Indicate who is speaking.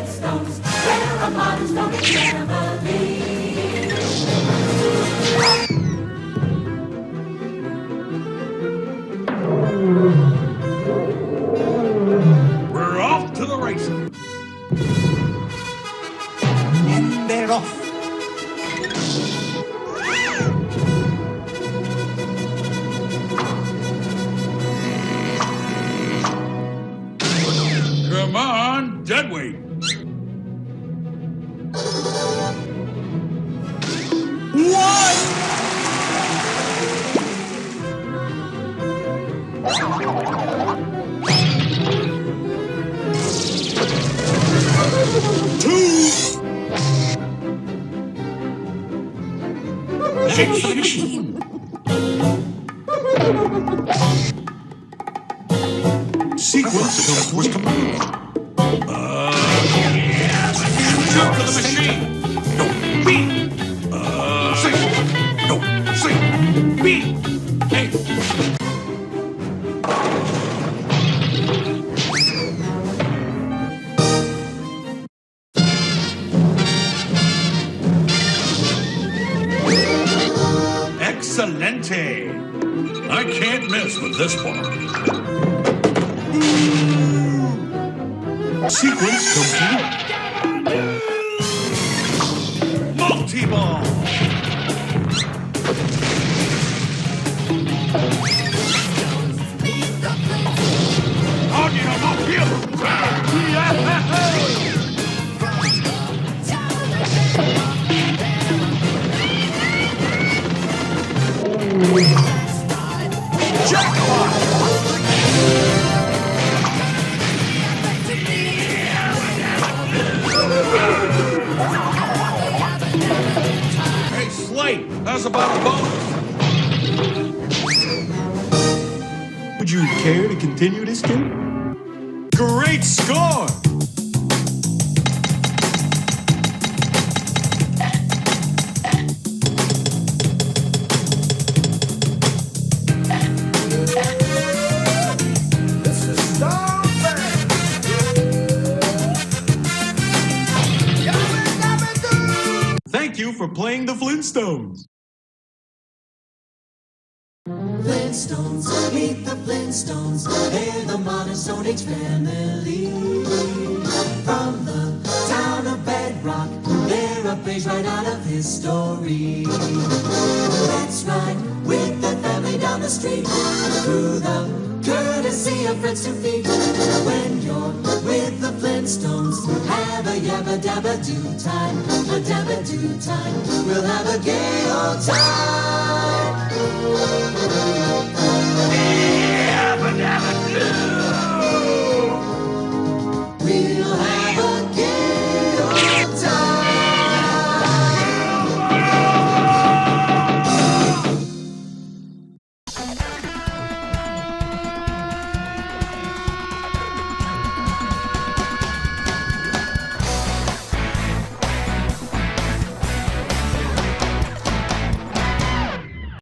Speaker 1: Flintstones, where a modern Stone Age family.
Speaker 2: We're off to the races.
Speaker 3: And they're off.
Speaker 2: Come on, deadweight.
Speaker 3: What?
Speaker 2: Two.
Speaker 3: Sequence was complete.
Speaker 2: Jump to the machine.
Speaker 3: No, B. C. No, C. B.
Speaker 2: Hey. Excelente. I can't miss with this one.
Speaker 3: Sequence complete.
Speaker 2: Multi-ball. On you, up you. Hey, Slate, how's about a bonus?
Speaker 3: Would you care to continue this game? Great score! Thank you for playing the Flintstones.
Speaker 1: Flintstones, meet the Flintstones, they're the modern Stone Age family. From the town of Bedrock, they're a page right out of history. Let's ride with the family down the street, through the courtesy of friends to feet. When you're with the Flintstones, have a yabba dabba do time, a dabba do time. We'll have a gay old time.